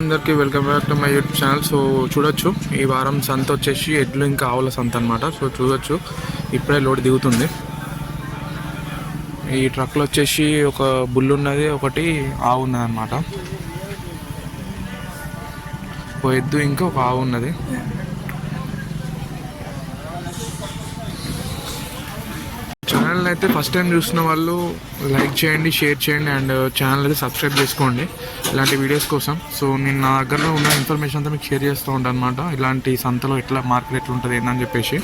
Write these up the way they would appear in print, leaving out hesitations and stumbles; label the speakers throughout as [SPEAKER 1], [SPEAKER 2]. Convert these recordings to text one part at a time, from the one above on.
[SPEAKER 1] అందరికీ welcome back to my YouTube channel. So చూడొచ్చు ఈ వారం సంత వచ్చేసి ఎడ్లు ఇంకా ఆవుల సంత అనమాట. సో చూడొచ్చు ఇప్పుడే లోడ్ దిగుతుంది. ఈ ట్రక్లో వచ్చేసి ఒక బుల్ ఉన్నది, ఒకటి ఆవు ఉన్నది అనమాట. ఒక ఎద్దు ఇంకా ఒక ఆవు ఉన్నది. ఛానల్ అయితే ఫస్ట్ టైం చూస్తున్న వాళ్ళు లైక్ చేయండి, షేర్ చేయండి అండ్ ఛానల్ అయితే సబ్స్క్రైబ్ చేసుకోండి ఇలాంటి వీడియోస్ కోసం. సో నేను నా దగ్గర ఉన్న ఇన్ఫర్మేషన్ అంతా మీకు షేర్ చేస్తూ ఉంటాను అనమాట. ఇలాంటి సంతలో ఎట్లా మార్కెట్ ఎట్లా ఉంటుంది ఏందని చెప్పేసి.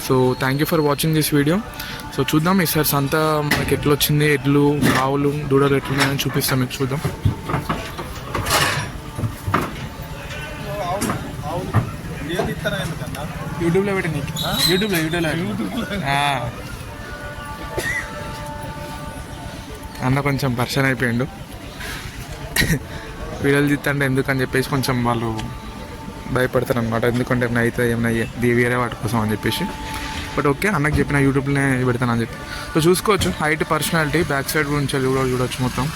[SPEAKER 1] So thank you for watching this video. So చూద్దాం ఈసారి సంత మనకి ఎట్లా వచ్చింది, ఎడ్లు ఆవులు దూడలు ఎట్లున్నాయని చూపిస్తాం మీకు. చూద్దాం. యూట్యూబ్లో పెట్టి నీకు యూట్యూబ్లో అన్న కొంచెం పర్సన్ అయిపోయిండు. వీడియోలు తీస్తుంటే ఎందుకని చెప్పేసి కొంచెం వాళ్ళు భయపడతారు అనమాట. ఎందుకంటే ఏమైనా అయితే ఏమైనా వేరే వాటి కోసం అని చెప్పేసి. బట్ ఓకే, అన్నకు చెప్పిన యూట్యూబ్లోనే పెడతాను అని చెప్పి. సో చూసుకోవచ్చు హైట్, పర్సనాలిటీ, బ్యాక్ సైడ్ గురించి చూడవచ్చు మొత్తం.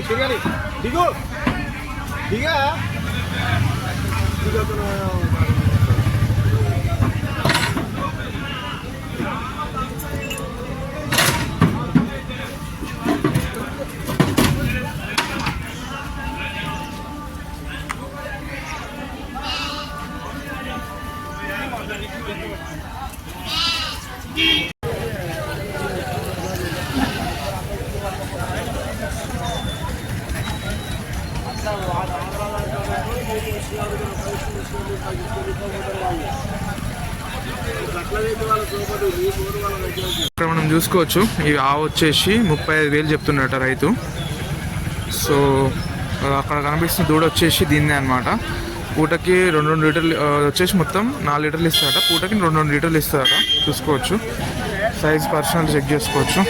[SPEAKER 2] తిరగాలి దిగు దిగా
[SPEAKER 1] ఇక్కడ మనం చూసుకోవచ్చు ఈ ఆవు వచ్చేసి 35,000 చెప్తున్నట రైతు. సో అక్కడ కనిపిస్తున్న దూడ వచ్చేసి దీన్నే అనమాట. పూటకి 2 లీటర్లు వచ్చేసి మొత్తం 4 లీటర్లు ఇస్తారట. పూటకి 2 లీటర్లు ఇస్తారట. చూసుకోవచ్చు సైజ్, పర్సనల్ చెక్ చేసుకోవచ్చు.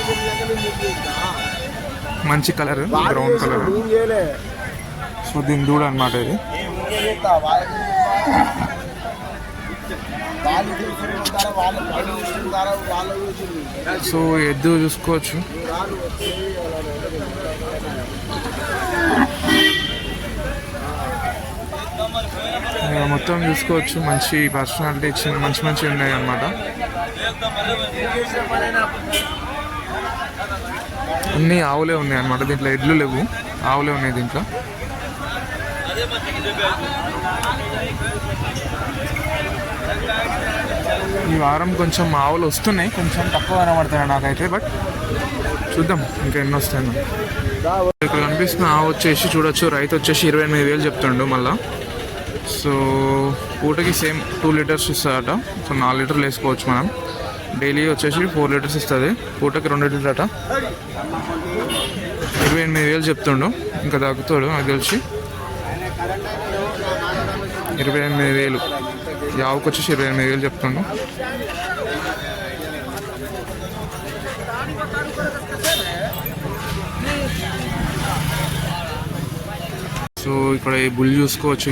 [SPEAKER 1] మంచి కలర్, బ్రౌన్ కలర్. సో దీని దూడ అనమాట ఇది. సో ఎద్దు చూసుకోవచ్చు. మొత్తం చూసుకోవచ్చు మంచి పర్సనాలిటీ, మంచి ఉన్నాయి అన్నమాట. అన్ని ఆవులే ఉన్నాయి అన్నమాట. దీంట్లో ఎడ్లు లేవు, ఆవులే ఉన్నాయి దీంట్లో. ఈ వారం కొంచెం ఆవులు వస్తున్నాయి, కొంచెం తక్కువ కనబడుతున్నాయి నాకైతే. బట్ చూద్దాం ఇంకా ఎన్ని వస్తాయో. ఇక్కడ కనిపిస్తున్న ఆవు వచ్చేసి చూడొచ్చు రైతు వచ్చేసి 28,000 చెప్తుండు మళ్ళా. సో పూటకి సేమ్ 2 లీటర్స్ ఇస్తుందట. సో 4 లీటర్లు వేసుకోవచ్చు మనం. డైలీ వచ్చేసి 4 లీటర్స్ ఇస్తుంది. పూటకి 2 లీటర్లు అట. 28,000 చెప్తుండు. ఇంకా తగ్గుతాడు నాకు తెలిసి. 28,000 ఆవుకు వచ్చేసి 28,000 చెప్తుండు. సో ఇక్కడ ఈ బుల్ చూసుకోవచ్చు,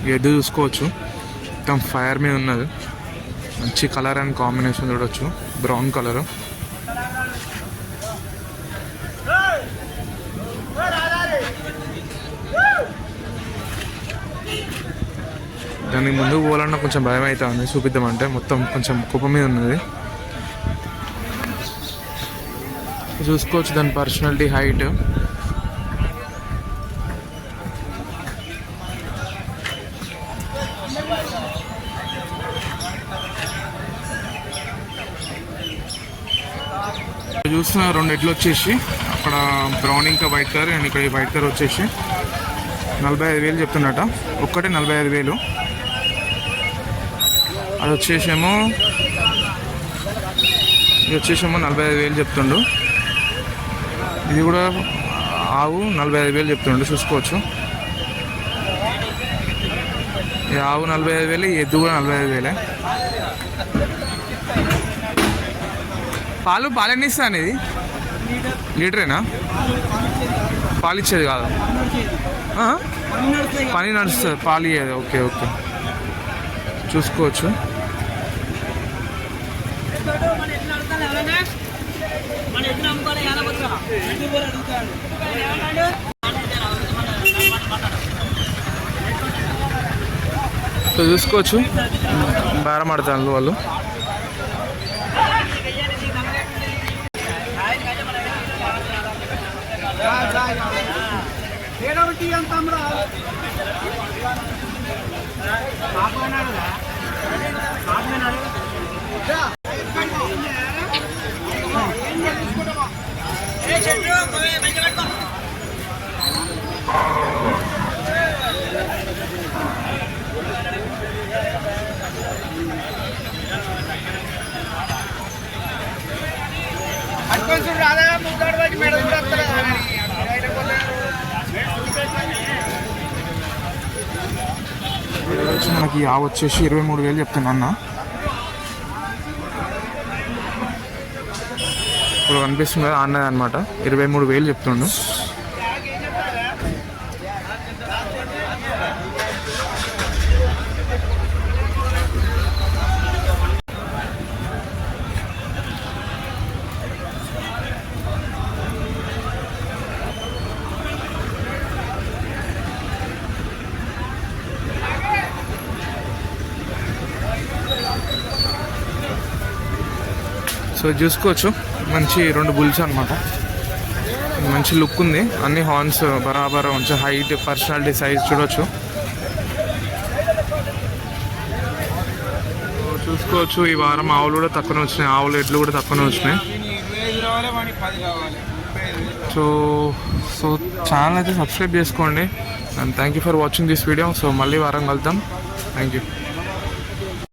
[SPEAKER 1] ఈ ఎద్దు చూసుకోవచ్చు. మొత్తం ఫైర్ మీద ఉన్నది. మంచి కలర్ అండ్ కాంబినేషన్ చూడవచ్చు, బ్రౌన్ కలర్. దానికి ముందుకు పోవాలన్నా కొంచెం భయం అవుతుంది చూపిద్దామంటే. మొత్తం కొంచెం కుప్ప మీద ఉన్నది. చూసుకోవచ్చు దాని పర్సనాలిటీ, హైట్. చూస్తున్న 2 ఎడ్లు వచ్చేసి అక్కడ బ్రౌన్ ఇంకా వైట్ కలర్, అండ్ ఇక్కడ ఈ వైట్ కలర్ వచ్చేసి 45,000 చెప్తున్నట. ఒక్కటే 45,000. అది వచ్చేసేమో ఇది వచ్చేసేమో 45,000 చెప్తుండు. ఇది కూడా ఆవు 45,000 చెప్తుండు. చూసుకోవచ్చు ఈ ఇది ఆవు 45,000, ఈ ఎద్దు కూడా 45,000. పాలు ఎన్ని ఇస్తాను? ఇది లీటరేనా? పాలు ఇచ్చేది కాదు, పని నడుస్తుంది, పాలు ఇయ్యేది. ఓకే ఓకే, చూసుకోవచ్చు. సో చూసుకోవచ్చు, బేరం ఆడతాను వాళ్ళు. మనకి ఆవు వచ్చేసి 23,000 చెప్తున్నా అన్న. ఇప్పుడు కనిపిస్తుంది కదా అన్నది అనమాట, 23,000 చెప్తుండు. సో చూసుకోవచ్చు, మంచి 2 బుల్స్ అనమాట. మంచి లుక్ ఉంది, అన్ని హార్న్స్ బరాబర్, మంచి హైట్, పర్సనాలిటీ, సైజ్ చూడవచ్చు. చూసుకోవచ్చు, ఈ వారం ఆవులు కూడా తక్కువనే వచ్చినాయి, ఆవులు ఎడ్లు కూడా తక్కువనే వచ్చినాయి. సో ఛానల్ అయితే సబ్స్క్రైబ్ చేసుకోండి. And thank you for watching this video. So మళ్ళీ వారం కలుద్దాం. Thank you.